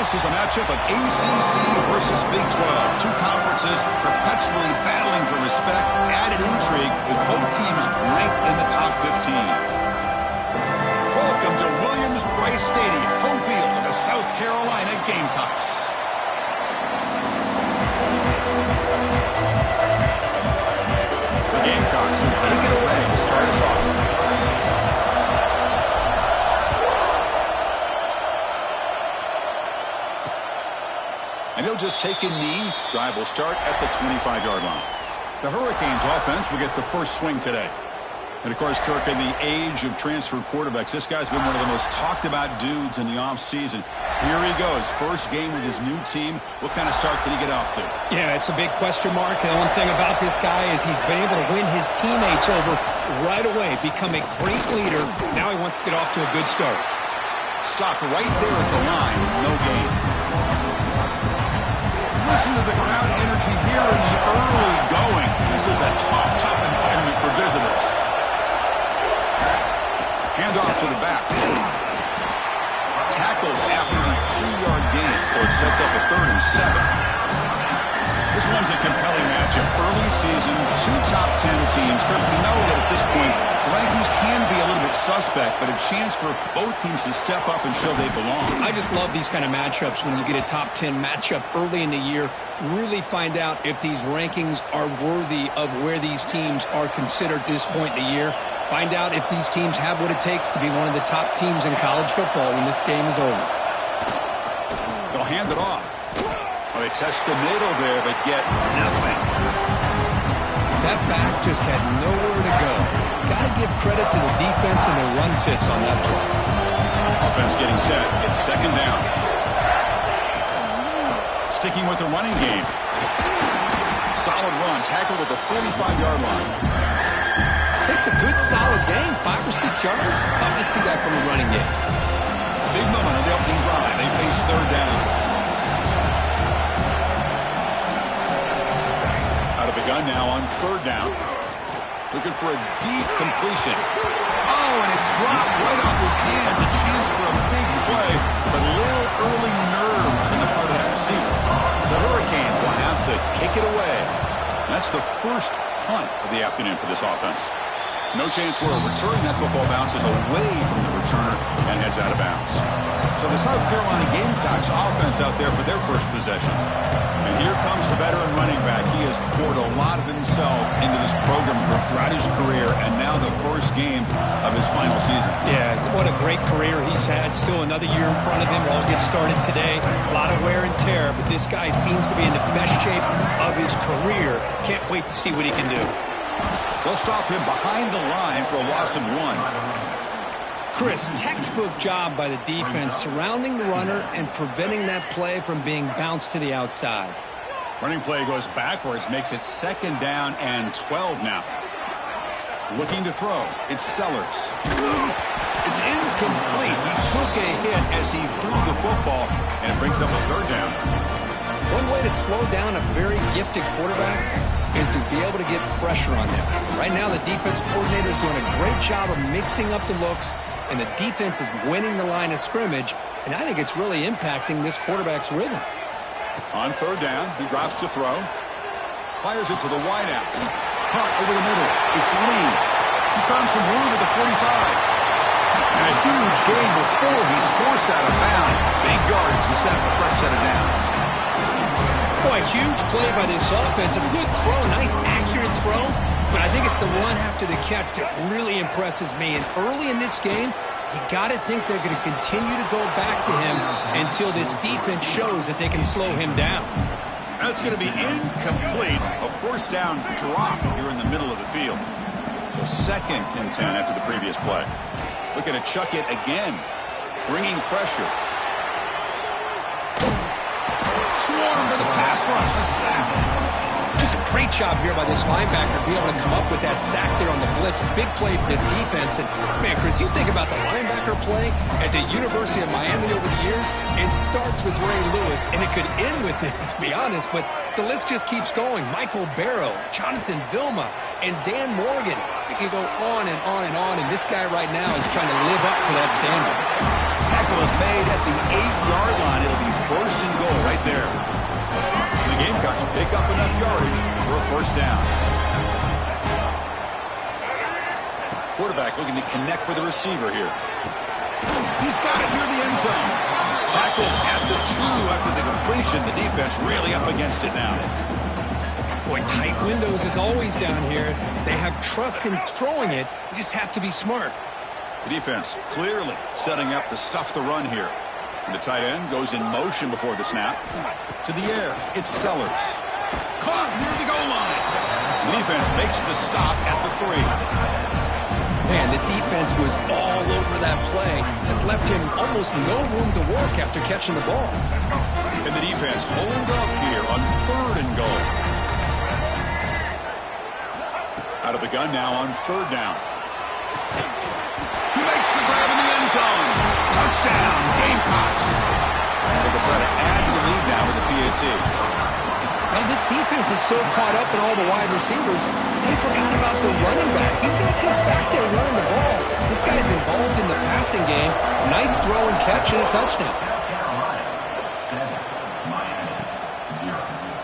This is a matchup of ACC versus Big 12. Two conferences perpetually battling for respect. Added intrigue with both teams ranked in the top 15. Welcome to Williams-Brice Stadium, home field of the South Carolina Gamecocks. The Gamecocks will kick it away to start us off. And he'll just take a knee. Drive will start at the 25-yard line. The Hurricanes offense will get the first swing today. And, of course, Kirk, in the age of transfer quarterbacks, this guy's been one of the most talked-about dudes in the offseason. Here he goes. First game with his new team. What kind of start can he get off to? Yeah, it's a big question mark. And the one thing about this guy is he's been able to win his teammates over right away, become a great leader. Now he wants to get off to a good start. Stopped right there at the line. No gain. Listen to the crowd energy here in the early going. This is a tough environment for visitors. Handoff to the back. Tackled after the 3-yard gain, so it sets up a 3rd and 7. This one's a compelling matchup. Early season, two top 10 teams. Kirk, we know that at this point, the rankings can be a little bit suspect, but a chance for both teams to step up and show they belong. I just love these kind of matchups when you get a top 10 matchup early in the year. Really find out if these rankings are worthy of where these teams are considered at this point in the year. Find out if these teams have what it takes to be one of the top teams in college football when this game is over. They'll hand it off. Well, they test the middle there, but get nothing. That back just had nowhere to go. Got to give credit to the defense and the run fits on that play. Offense getting set. It's 2nd down. Sticking with the running game. Solid run. Tackled at the 45-yard line. It's a good, solid game. 5 or 6 yards. Love to see that from a running game. Big moment on the opening drive. They face 3rd down. Out of the gun now on 3rd down. Looking for a deep completion. Oh, and it's dropped right off his hands. A chance for a big play, but a little early nerves on the part of that receiver. The Hurricanes will have to kick it away. That's the first punt of the afternoon for this offense. No chance for a return. That football bounces away from the returner and heads out of bounds. So the South Carolina Gamecocks offense out there for their first possession. And here comes the veteran running back. He has poured a lot of himself into this program throughout his career, and now the first game of his final season. Yeah, what a great career he's had. Still another year in front of him. All gets started today. A lot of wear and tear, but this guy seems to be in the best shape of his career. Can't wait to see what he can do. They'll stop him behind the line for a loss of 1. Chris, textbook job by the defense surrounding the runner and preventing that play from being bounced to the outside. Running play goes backwards, makes it 2nd down and 12 now. Looking to throw. It's Sellers. It's incomplete. He took a hit as he threw the football, and it brings up a 3rd down. One way to slow down a very gifted quarterback is to be able to get pressure on them. Right now, the defense coordinator is doing a great job of mixing up the looks, and the defense is winning the line of scrimmage, and I think it's really impacting this quarterback's rhythm. On 3rd down, he drops to throw. Fires it to the wideout. Caught over the middle. It's Lee. He's found some room at the 45. And a huge gain before he's forced out of bounds. Big yards to set up a fresh set of downs. Boy, huge play by this offense. A good throw, a nice accurate throw. But I think it's the run after the catch that really impresses me. And early in this game, you got to think they're going to continue to go back to him until this defense shows that they can slow him down. That's going to be incomplete. A 1st down drop here in the middle of the field. So 2nd and 10 after the previous play. Looking to chuck it again. Bringing pressure. Swarm to the pass rush. A sack. Just a great job here by this linebacker to be able to come up with that sack there on the blitz. A big play for this defense. And, man, Chris, you think about the linebacker play at the University of Miami over the years, it starts with Ray Lewis, and it could end with him, to be honest, but the list just keeps going. Michael Barrow, Jonathan Vilma, and Dan Morgan. It can go on and on and on, and this guy right now is trying to live up to that standard. Tackle is made at the 8-yard line. It'll be first and goal right there. The Gamecocks pick up enough yardage for a first down. Quarterback looking to connect with the receiver here. He's got it near the end zone. Tackled at the 2 after the completion. The defense really up against it now. Boy, tight windows is always down here. They have trust in throwing it. You just have to be smart. The defense clearly setting up to stuff the run here. And the tight end goes in motion before the snap. To the air, it's Sellers. Caught near the goal line. The defense makes the stop at the 3. Man, the defense was all over that play. Just left him almost no room to work after catching the ball. And the defense hold up here on 3rd and goal. Out of the gun now on 3rd down. He makes the grab in the end zone. Touchdown, Gamecocks. They'll try to add to the lead now with the PAT. Now, this defense is so caught up in all the wide receivers, they forgot about the running back. He's not just back there running the ball. This guy's involved in the passing game. Nice throw and catch and a touchdown.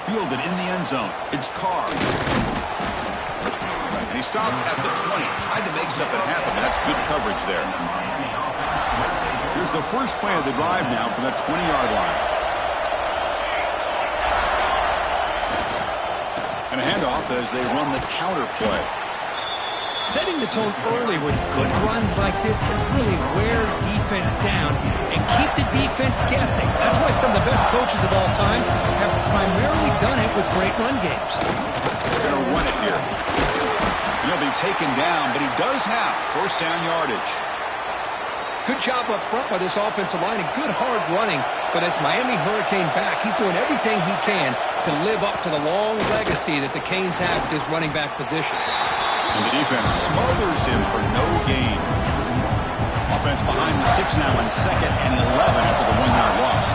Fielded in the end zone. It's Carr. And he stopped at the 20. Tried to make something happen, but that's good coverage there. Here's the first play of the drive now from that 20-yard line. And a handoff as they run the counter play. Setting the tone early with good runs like this can really wear defense down and keep the defense guessing. That's why some of the best coaches of all time have primarily done it with great run games. They're going to run it here. He'll be taken down, but he does have first down yardage. Good job up front by this offensive line and good hard running. But as Miami Hurricane back, he's doing everything he can to live up to the long legacy that the Canes have with his running back position. And the defense smothers him for no gain. Offense behind the 6 now on 2nd and 11 after the 1-yard loss.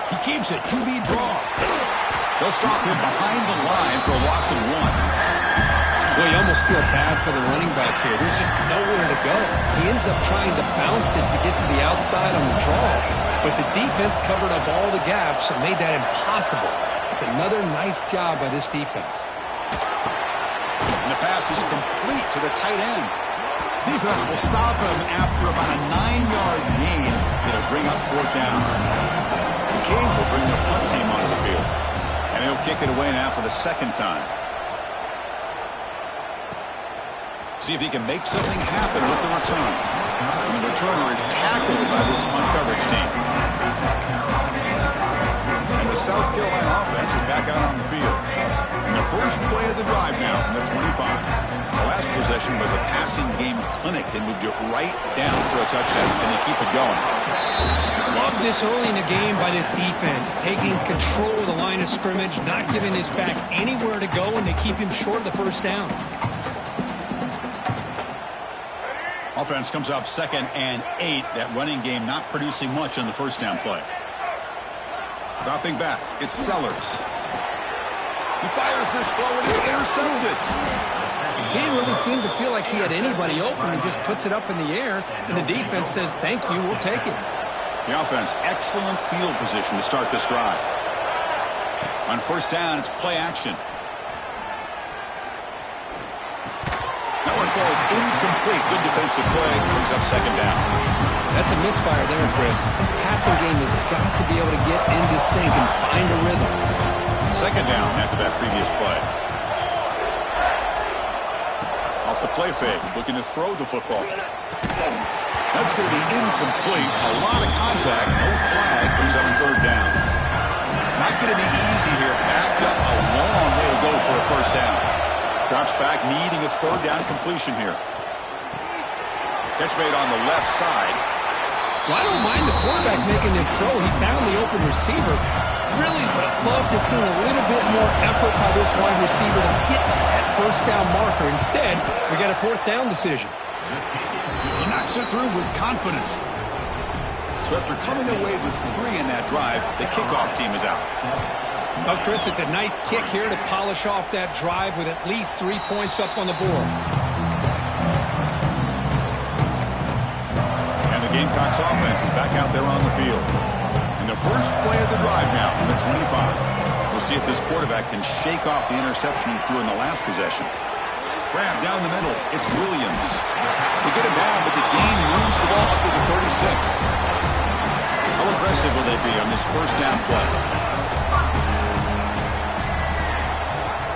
He keeps it. QB draw. They'll stop him behind the line for a loss of 1. Well, you almost feel bad for the running back here. There's just nowhere to go. He ends up trying to bounce it to get to the outside on the draw, but the defense covered up all the gaps and made that impossible. It's another nice job by this defense. And the pass is complete to the tight end. Defense will stop him after about a 9-yard gain. It'll bring up 4th down. The Canes will bring their punt team onto the field. And he'll kick it away now for the 2nd time. See if he can make something happen with the return. And the returner is tackled by this punt coverage team. And the South Carolina offense is back out on the field. And the first play of the drive now from the 25. The last possession was a passing game clinic. They moved it right down for a touchdown. Can they keep it going? Love this early in the game by this defense. Taking control of the line of scrimmage, not giving this back anywhere to go, and they keep him short of the first down. Offense comes up 2nd and 8. That running game not producing much on the first down play. Dropping back, it's Sellers. He fires this throw and it's intercepted. He didn't really seem to feel like he had anybody open and just puts it up in the air, and the defense says, thank you, we'll take it. The offense, excellent field position to start this drive. On first down, it's play action. That one falls incomplete. Good defensive play. Brings up 2nd down. That's a misfire there, Chris. This passing game has got to be able to get into sync and find a rhythm. 2nd down after that previous play. Off the play fake. Looking to throw the football. That's going to be incomplete. A lot of contact. No flag. Brings up 3rd down. Not going to be easy here. Backed up a long way to go for a first down. Drops back, needing a 3rd down completion here. Catch made on the left side. Well, I don't mind the quarterback making this throw. He found the open receiver. Really would have loved to see a little bit more effort by this wide receiver to get to that first down marker. Instead, we got a 4th down decision. He knocks it through with confidence. So after coming away with 3 in that drive, the kickoff team is out. Well, Chris, it's a nice kick here to polish off that drive with at least 3 points up on the board. Gamecocks offense is back out there on the field. And the first play of the drive now from the 25. We'll see if this quarterback can shake off the interception he threw in the last possession. Grab down the middle. It's Williams. They get him down, but the gain moves the ball up to the 36. How aggressive will they be on this first down play?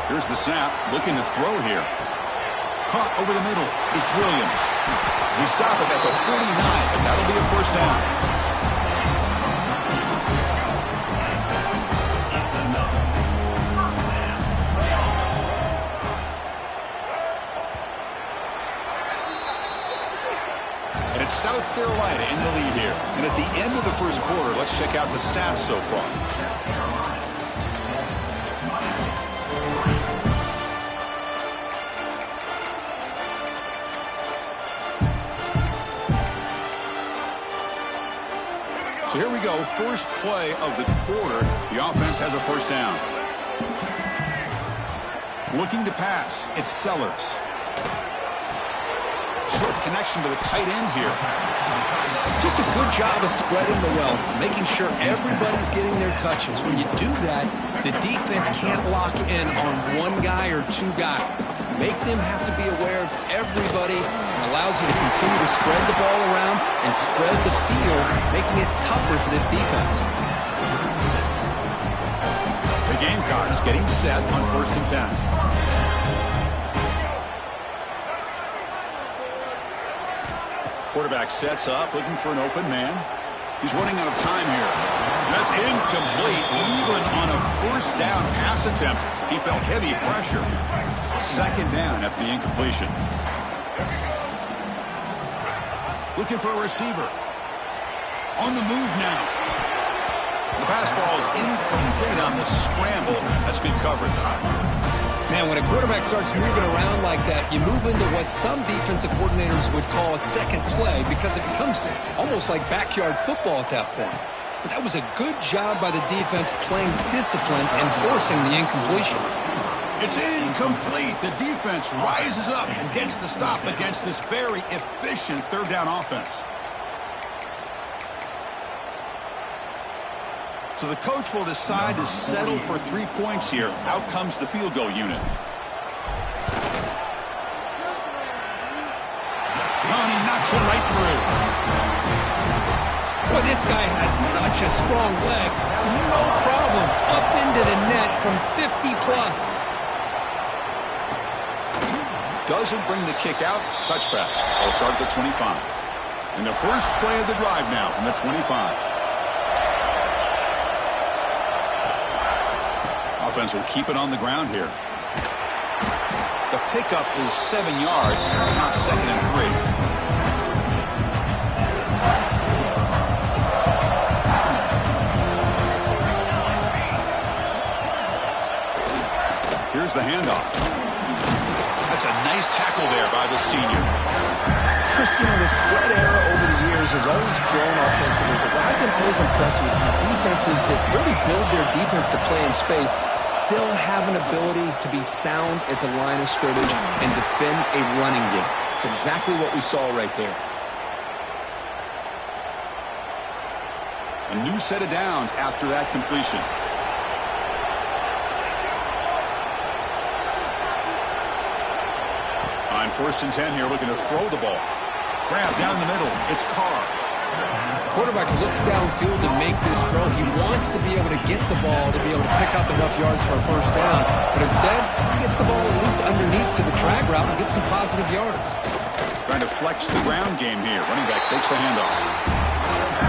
Here's the snap. Looking to throw here. Caught over the middle. It's Williams. We stop it at the 49, but that'll be a first down. And it's South Carolina in the lead here. And at the end of the first quarter, let's check out the stats so far. So here we go, first play of the quarter. The offense has a first down. Looking to pass, it's Sellers. Short connection to the tight end here. Just a good job of spreading the wealth, making sure everybody's getting their touches. When you do that, the defense can't lock in on one guy or two guys. Make them have to be aware of everybody. It allows you to continue to spread the ball around and spread the field, making it tougher for this defense. The Gamecocks getting set on 1st and 10. Quarterback sets up, looking for an open man. He's running out of time here. That's incomplete. Even on a first down pass attempt, he felt heavy pressure. Second down after the incompletion. Looking for a receiver. On the move now. The pass ball is incomplete on the scramble. That's good coverage. Man, when a quarterback starts moving around like that, you move into what some defensive coordinators would call a second play because it becomes almost like backyard football at that point. But that was a good job by the defense playing discipline and forcing the incompletion. It's incomplete. The defense rises up and gets the stop against this very efficient third down offense. So the coach will decide to settle for 3 points here. Out comes the field goal unit. Oh, and he knocks it right through. Boy, this guy has such a strong leg. No problem. Up into the net from 50 plus. Doesn't bring the kick out. Touchback. They'll start at the 25. And the first play of the drive now from the 25. Offense will keep it on the ground here. The pickup is 7 yards, not 2nd and 3. Here's the handoff. That's a nice tackle there by the senior. Chris, you know, the spread era over the years has always grown offensively, but what I've been always impressed with defenses that really build their defense to play in space still have an ability to be sound at the line of scrimmage and defend a running game. It's exactly what we saw right there. A new set of downs after that completion. On 1st and 10 here, looking to throw the ball. Grab down the middle. It's Carr. The quarterback looks downfield to make this throw. He wants to be able to get the ball to be able to pick up enough yards for a first down. But instead, he gets the ball at least underneath to the drag route and gets some positive yards. Trying to flex the ground game here. Running back takes the handoff.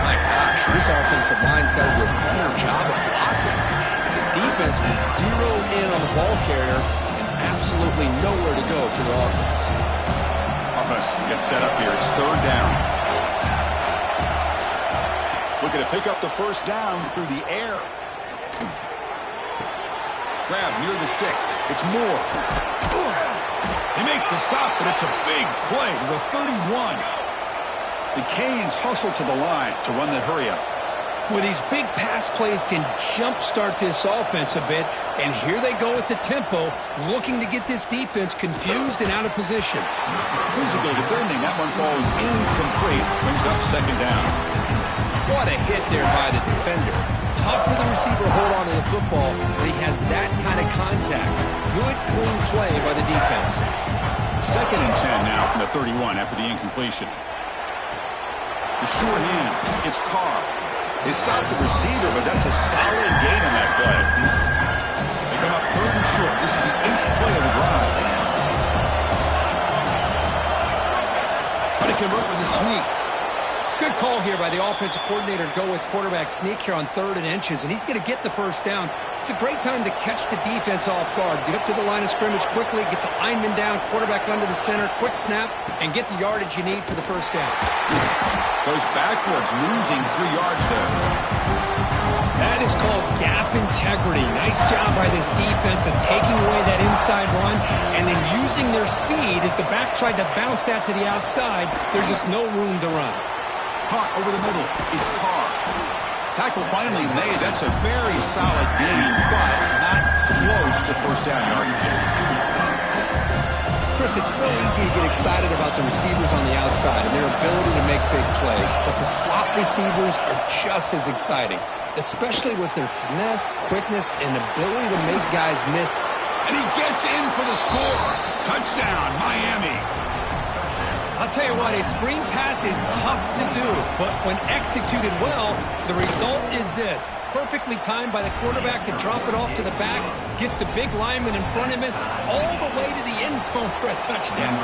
My gosh, this offensive line's got to do a better job of blocking. The defense was zeroed in on the ball carrier and absolutely nowhere to go for the offense. Offense gets set up here. It's 3rd down. Looking to pick up the first down through the air. Grab near the sticks. It's Moore. They make the stop, but it's a big play to the 31. The Canes hustle to the line to run the hurry up. Well, these big pass plays can jumpstart this offense a bit, and here they go with the tempo, looking to get this defense confused and out of position. Physical defending. That one falls incomplete. Brings up second down. What a hit there by the defender. Tough for the receiver to hold on to the football, but he has that kind of contact. Good, clean play by the defense. 2nd and 10 now from the 31 after the incompletion. The sure hands. It's Carr. They stopped the receiver, but that's a solid gain on that play. They come up 3rd and short. This is the 8th play of the drive. But he can work with the sneak. Good call here by the offensive coordinator to go with quarterback sneak here on 3rd and inches, and he's going to get the first down. It's a great time to catch the defense off guard. Get up to the line of scrimmage quickly, get the lineman down, quarterback under the center, quick snap, and get the yardage you need for the first down. Goes backwards, losing 3 yards there. That is called gap integrity. Nice job by this defense of taking away that inside run and then using their speed as the back tried to bounce that to the outside. There's just no room to run. Caught over the middle. It's Carr. Tackle finally made. That's a very solid gain, but not close to first down yardage. Chris, it's so easy to get excited about the receivers on the outside and their ability to make big plays, but the slot receivers are just as exciting, especially with their finesse, quickness, and ability to make guys miss. And he gets in for the score. Touchdown, Miami. I'll tell you what, a screen pass is tough to do, but when executed well, the result is this. Perfectly timed by the quarterback to drop it off to the back, gets the big lineman in front of him, all the way to the end zone for a touchdown.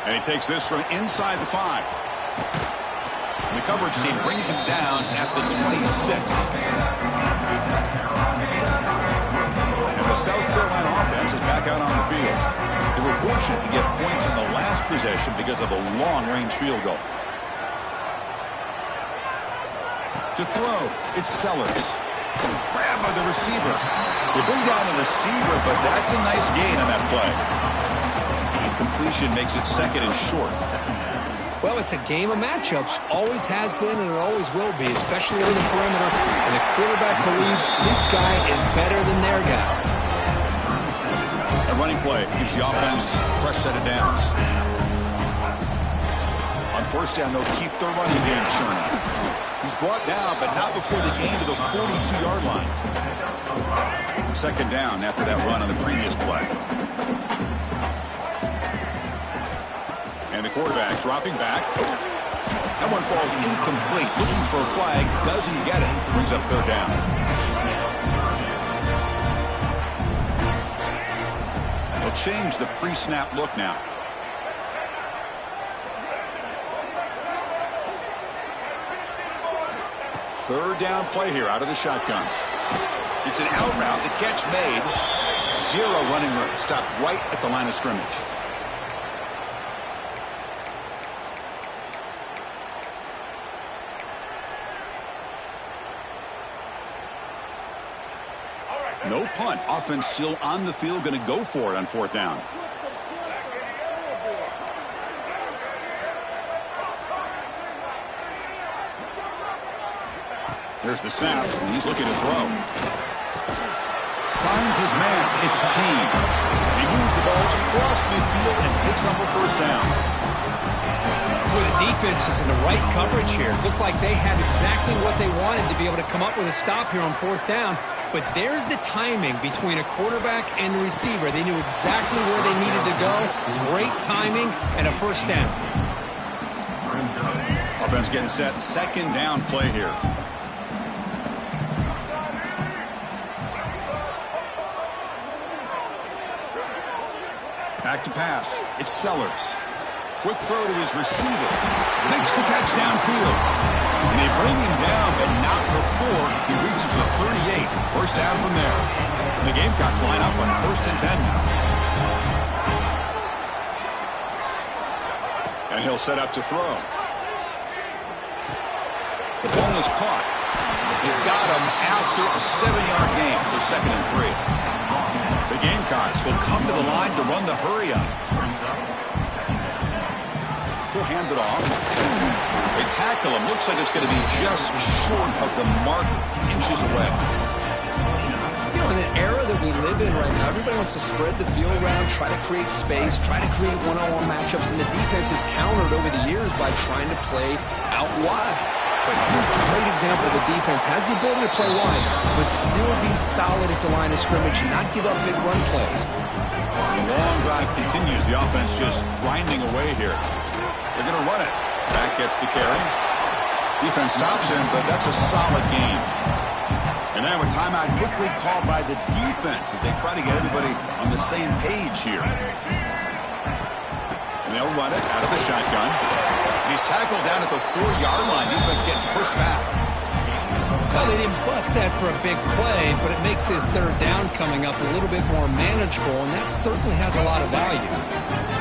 And he takes this from inside the 5. And the coverage team brings him down at the 26. The South Carolina offense is back out on the field. They were fortunate to get points in the last possession because of a long-range field goal. To throw, it's Sellers. Grabbed by the receiver. They bring down the receiver, but that's a nice gain on that play. And completion makes it 2nd and short. Well, it's a game of matchups. Always has been and it always will be, especially on the perimeter. And the quarterback believes his guy is better than their guy. A running play gives the offense a fresh set of downs. On first down, they'll keep their running game churning. He's brought down, but not before the gain to the 42-yard line. 2nd down after that run on the previous play. And the quarterback dropping back. That one falls incomplete. Looking for a flag, doesn't get it. Brings up 3rd down. Change the pre-snap look now. 3rd down play here out of the shotgun. It's an out route. The catch made. 0 running room. Stopped right at the line of scrimmage. No punt. Offense still on the field, going to go for it on 4th down. Here's the snap, and he's looking to throw. Finds his man. It's Payne. He moves the ball across midfield and picks up a first down. Well, the defense is in the right coverage here. Looked like they had exactly what they wanted to be able to come up with a stop here on 4th down. But there's the timing between a quarterback and the receiver. They knew exactly where they needed to go. Great timing and a first down. Offense getting set. 2nd down play here. Back to pass. It's Sellers. Quick throw to his receiver. Makes the catch downfield. And they bring him down, but not before he reaches the 38. First down from there. And the Gamecocks line up on 1st and 10 now. And he'll set up to throw. The ball is caught. They've got him after a 7-yard gain, so 2nd and 3. The Gamecocks will come to the line to run the hurry up. will hand it off. They tackle him. Looks like it's going to be just short of the mark, inches away. You know, in an era that we live in right now, everybody wants to spread the field around, try to create space, try to create one-on-one matchups, and the defense has countered over the years by trying to play out wide. But here's a great example. The defense has the ability to play wide, but still be solid at the line of scrimmage and not give up big run plays. The long drive continues. The offense just grinding away here. They're going to run it. Back gets the carry. Defense stops him, but that's a solid game. And now a timeout quickly called by the defense as they try to get everybody on the same page here. And they'll run it out of the shotgun. And he's tackled down at the 4-yard line. Defense getting pushed back. Well, they didn't bust that for a big play, but it makes this third down coming up a little bit more manageable, and that certainly has a lot of value.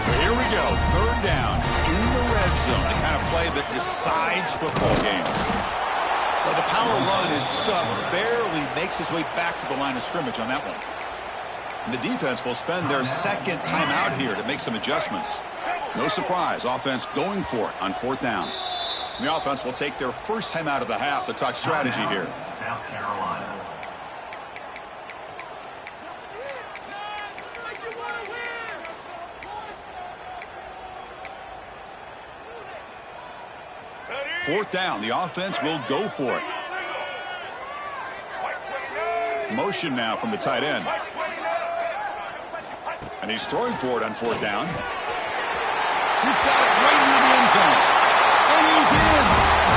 So here we go, third down in the red zone, the kind of play that decides football games. Well, the power run is stuffed, barely makes his way back to the line of scrimmage on that one. And the defense will spend their second timeout here to make some adjustments. No surprise, offense going for it on fourth down. And the offense will take their first time out of the half to talk strategy here. South Carolina. Fourth down, the offense will go for it. Motion now from the tight end. And he's throwing for it on fourth down. He's got it right near the end zone. And he's in.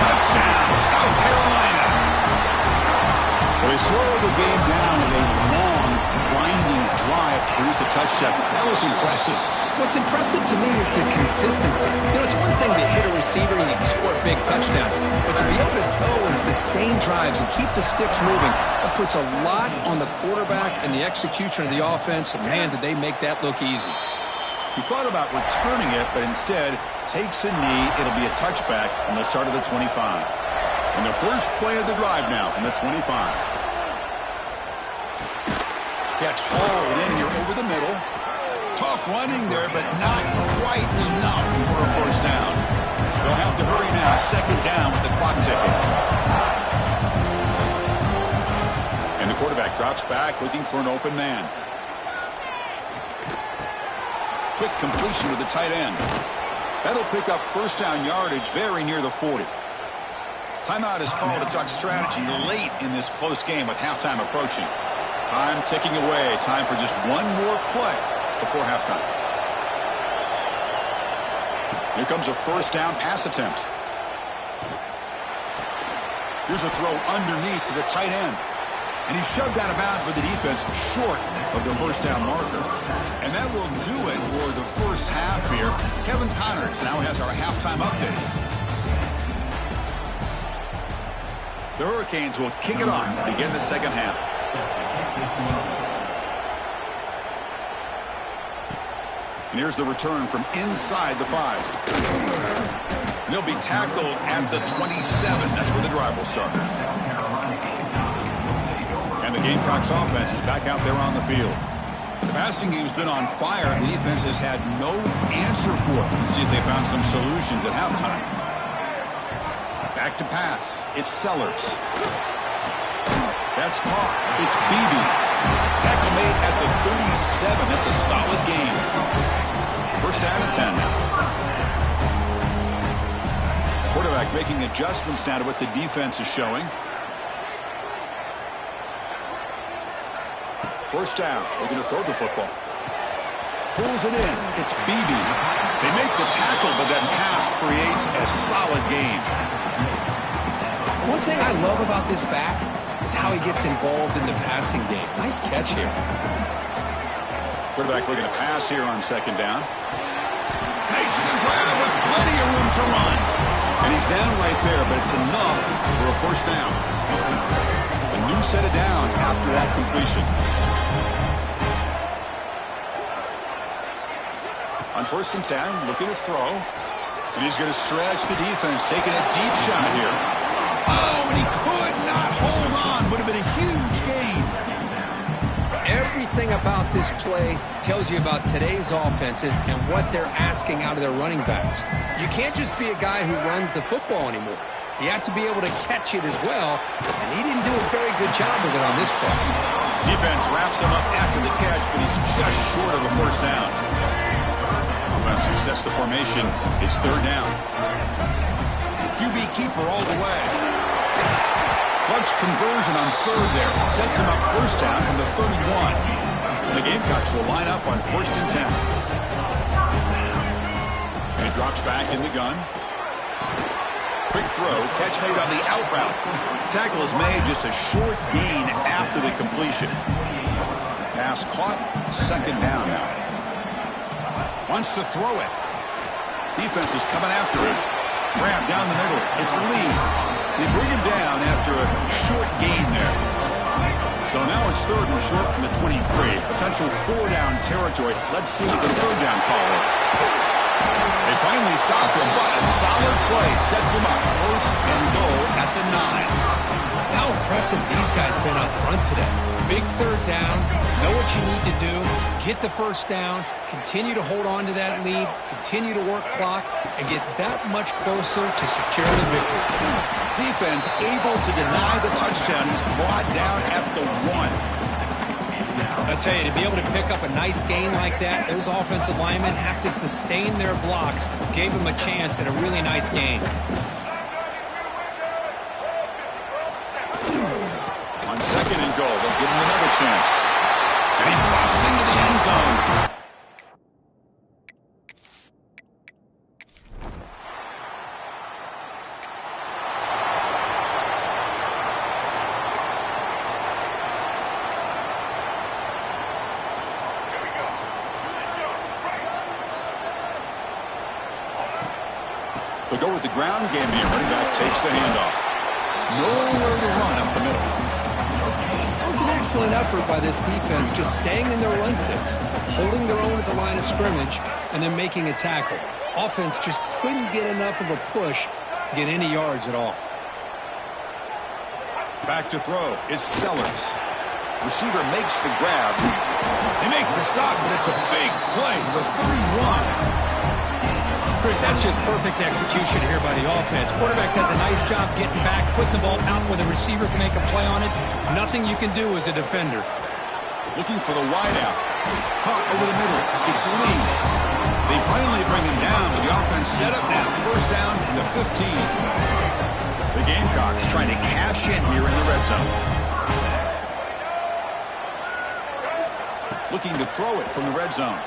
Touchdown, South Carolina. Well, they slowed the game down in a long, winding drive to produce a touchdown. That was impressive. What's impressive to me is the consistency. You know, it's one thing to hit a receiver and you can score a big touchdown, but to be able to go and sustain drives and keep the sticks moving, that puts a lot on the quarterback and the execution of the offense. And man, did they make that look easy. He thought about returning it, but instead takes a knee. It'll be a touchback, and they'll start at the 25. And the first play of the drive now from the 25. Catch hauled in here over the middle. Tough running there, but not quite enough for a first down. They'll have to hurry now. Second down with the clock ticking. And the quarterback drops back, looking for an open man. Quick completion to the tight end. That'll pick up first down yardage very near the 40. Timeout is called to talk strategy late in this close game with halftime approaching. Time ticking away. Time for just one more play before halftime. Here comes a first down pass attempt. Here's a throw underneath to the tight end. And he's shoved out of bounds with the defense short of the first down marker. And that will do it for the first half here. Kevin Connors now has our halftime update. The Hurricanes will kick it off to begin the second half. And here's the return from inside the 5. And they'll be tackled at the 27. That's where the drive will start. And the Gamecocks offense is back out there on the field. The passing game's been on fire. The defense has had no answer for it. Let's see if they found some solutions at halftime. Back to pass. It's Sellers. That's caught. It's Beebe. Tackle made at the 37. That's a solid game. First down and 10 now. Quarterback making adjustments now to what the defense is showing. First down. We're going to throw the football. Pulls it in. It's Beebe. They make the tackle, but that pass creates a solid game. One thing I love about this back is how he gets involved in the passing game. Nice catch here. Quarterback looking to pass here on second down. Makes the grab with plenty of room to run. And he's down right there, but it's enough for a first down. A new set of downs after that completion. On first and 10, looking to throw. And he's going to stretch the defense, taking a deep shot here. Oh, and he could not hold on. Would have been a huge gain. Everything Everything about this play tells you about today's offenses and what they're asking out of their running backs. You can't just be a guy who runs the football anymore. You have to be able to catch it as well, and he didn't do a very good job of it on this play. Defense wraps him up after the catch, but he's just short of a first down. Offense sets the formation. It's third down. QB keeper all the way. Clutch conversion on third there. Sets him up first down from the 31. And the Gamecocks will line up on 1st and 10. And he drops back in the gun. Quick throw, catch made on the out route. Tackle is made, just a short gain after the completion. Pass caught, second down now. Wants to throw it. Defense is coming after him. Grab down the middle. It's Lee. They bring him down after a short gain there. So now it's third and short from the 23. Potential 4-down territory. Let's see what the third down call is. They finally stop him, but a solid play sets him up. First and goal at the 9. How impressive these guys been up front today. Big third down, know what you need to do, get the first down, continue to hold on to that lead, continue to work clock, and get that much closer to secure the victory. Defense able to deny the touchdown. He's brought down at the 1. I'll tell you, to be able to pick up a nice gain like that, those offensive linemen have to sustain their blocks. Gave him a chance and a really nice gain. On second and goal, they'll give him another chance. And he busts into the end zone. They'll go with the ground game here. Running back takes the handoff. Nowhere to run up the middle. That was an excellent effort by this defense, just staying in their run fix, holding their own at the line of scrimmage, and then making a tackle. Offense just couldn't get enough of a push to get any yards at all. Back to throw. It's Sellers. Receiver makes the grab. They make the stop, but it's a big play. The 31. Chris, that's just perfect execution here by the offense. Quarterback does a nice job getting back, putting the ball out where the receiver can make a play on it. Nothing you can do as a defender. Looking for the wideout. Caught over the middle. It's Lee. They finally bring him down, but the offense set up now. First down from the 15. The Gamecocks trying to cash in here in the red zone. Looking to throw it from the red zone.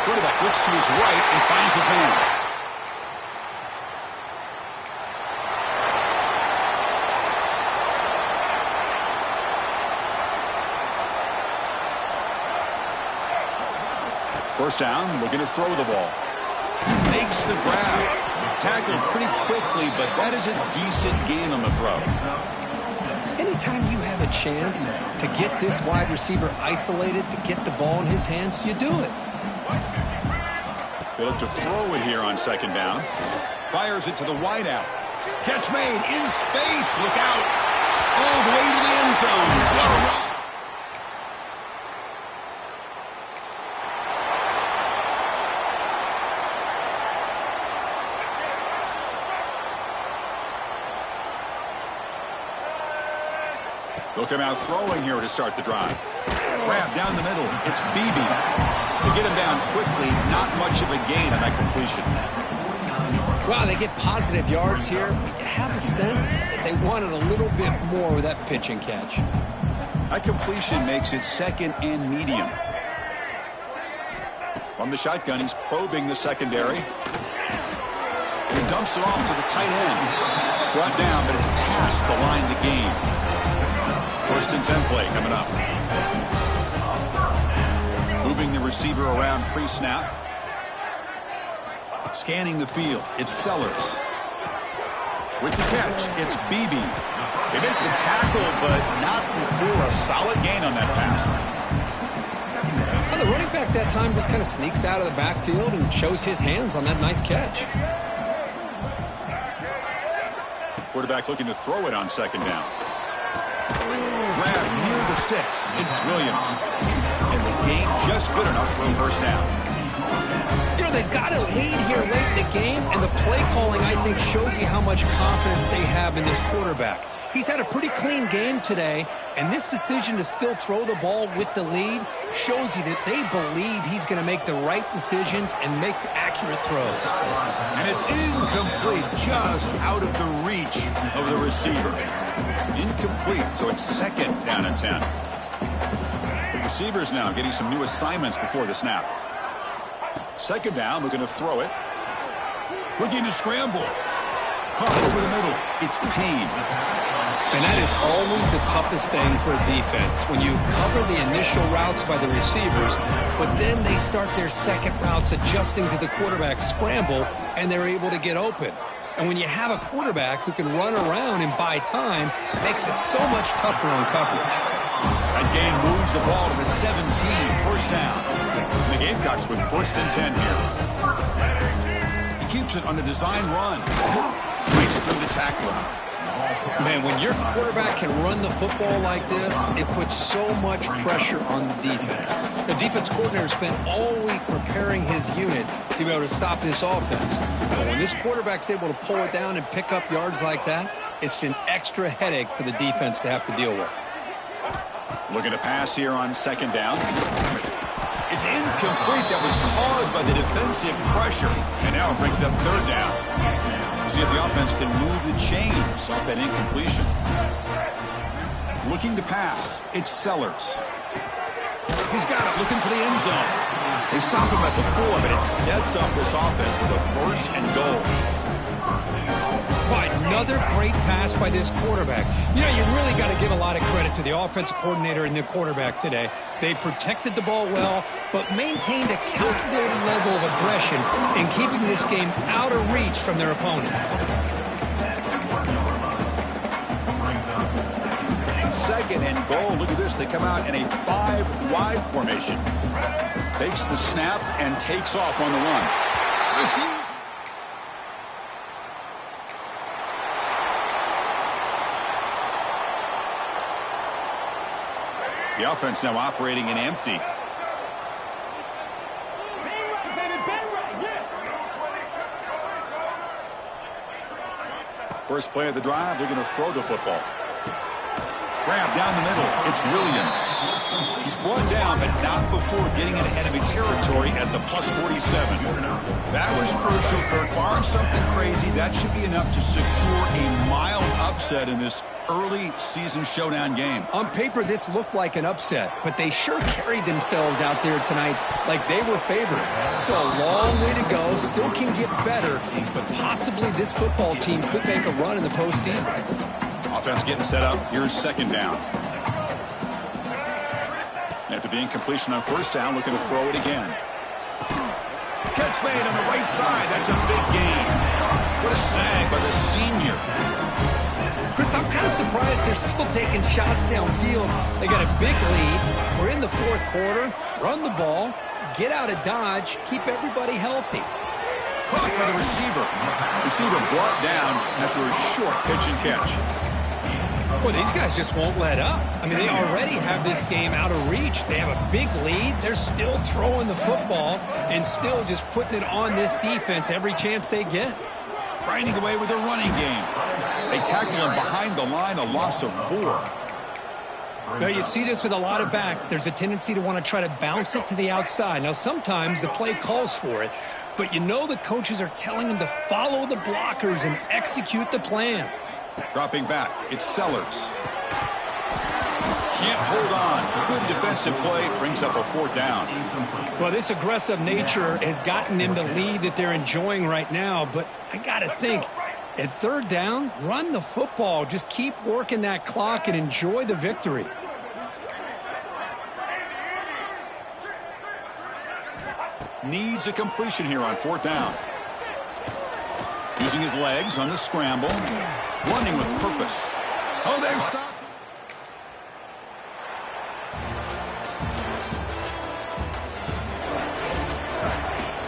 Quarterback looks to his right and finds his man. First down, looking to throw the ball. Makes the grab. Tackled pretty quickly, but that is a decent gain on the throw. Anytime you have a chance to get this wide receiver isolated, to get the ball in his hands, you do it. They look to throw it here on second down. Fires it to the wideout. Catch made in space. Look out. All the way to the end zone. What a run. They'll come out throwing here to start the drive. Grab down the middle. It's Beebe. To get him down quickly, not much of a gain on that completion. Wow, they get positive yards here. You have a sense that they wanted a little bit more with that pitch and catch. That completion makes it second and medium. From the shotgun, he's probing the secondary. He dumps it off to the tight end. Brought down, but it's past the line to gain. First and 10 play coming up. Moving the receiver around pre-snap. Scanning the field. It's Sellers. With the catch, it's Beebe. They make the tackle, but not before a solid gain on that pass. Well, the running back that time just kind of sneaks out of the backfield and shows his hands on that nice catch. Quarterback looking to throw it on second down. Grab near the sticks. It's Williams. And the gain just good enough for a first down. You know, they've got a lead here late in the game, and the play calling, I think, shows you how much confidence they have in this quarterback. He's had a pretty clean game today, and this decision to still throw the ball with the lead shows you that they believe he's going to make the right decisions and make accurate throws. And it's incomplete, just out of the reach of the receiver. Incomplete, so it's second down and 10. The receivers now getting some new assignments before the snap. Second down, we're going to throw it. Looking to scramble. Caught over the middle. It's Payne. And that is always the toughest thing for a defense, when you cover the initial routes by the receivers, but then they start their second routes adjusting to the quarterback's scramble, and they're able to get open. And when you have a quarterback who can run around and buy time, it makes it so much tougher on coverage. That gain moves the ball to the 17, first down. And the Gamecocks with first and 10 here. He keeps it on a design run. Breaks through the tackler. Man, when your quarterback can run the football like this, it puts so much pressure on the defense. The defense coordinator spent all week preparing his unit to be able to stop this offense. But when this quarterback's able to pull it down and pick up yards like that, it's an extra headache for the defense to have to deal with. Looking to pass here on second down. It's incomplete. That was caused by the defensive pressure. And now it brings up third down. See if the offense can move the chains off that incompletion. Looking to pass. It's Sellers. He's got it, looking for the end zone. They stop him at the 4, but it sets up this offense with a first and goal. Another great pass by this quarterback. You know, you really got to give a lot of credit to the offensive coordinator and the quarterback today. They protected the ball well, but maintained a calculated level of aggression in keeping this game out of reach from their opponent. Second and goal. Look at this. They come out in a 5-wide formation. Takes the snap and takes off on the run. The offense now operating in empty. First play of the drive, they're going to throw the football. Grab down the middle. It's Williams. He's brought down, but not before getting into enemy territory at the +47. That was crucial. Kirk, barring something crazy, that should be enough to secure a mild upset in this early season showdown game. On paper, this looked like an upset, but they sure carried themselves out there tonight like they were favored. Still a long way to go, still can get better, but possibly this football team could make a run in the postseason. Offense getting set up. Here's second down. After the incompletion on first down, looking to throw it again. Catch made on the right side. That's a big gain. What a sag by the senior. Chris, I'm kind of surprised they're still taking shots downfield. They got a big lead. We're in the fourth quarter. Run the ball. Get out of Dodge. Keep everybody healthy. Caught by the receiver. Receiver brought down after a short pitch and catch. Well, these guys just won't let up. I mean, they already have this game out of reach. They have a big lead. They're still throwing the football and still just putting it on this defense every chance they get. Grinding away with a running game. They tackled him behind the line, a loss of 4. Now, you see this with a lot of backs. There's a tendency to want to try to bounce it to the outside. Now, sometimes the play calls for it, but you know the coaches are telling them to follow the blockers and execute the plan. Dropping back, it's Sellers. Can't hold on. Good defensive play brings up a fourth down. Well, this aggressive nature has gotten them the lead that they're enjoying right now, but I got to think, at third down, run the football. Just keep working that clock and enjoy the victory. Needs a completion here on fourth down. Using his legs on the scramble. Running with purpose. Oh, they've stopped.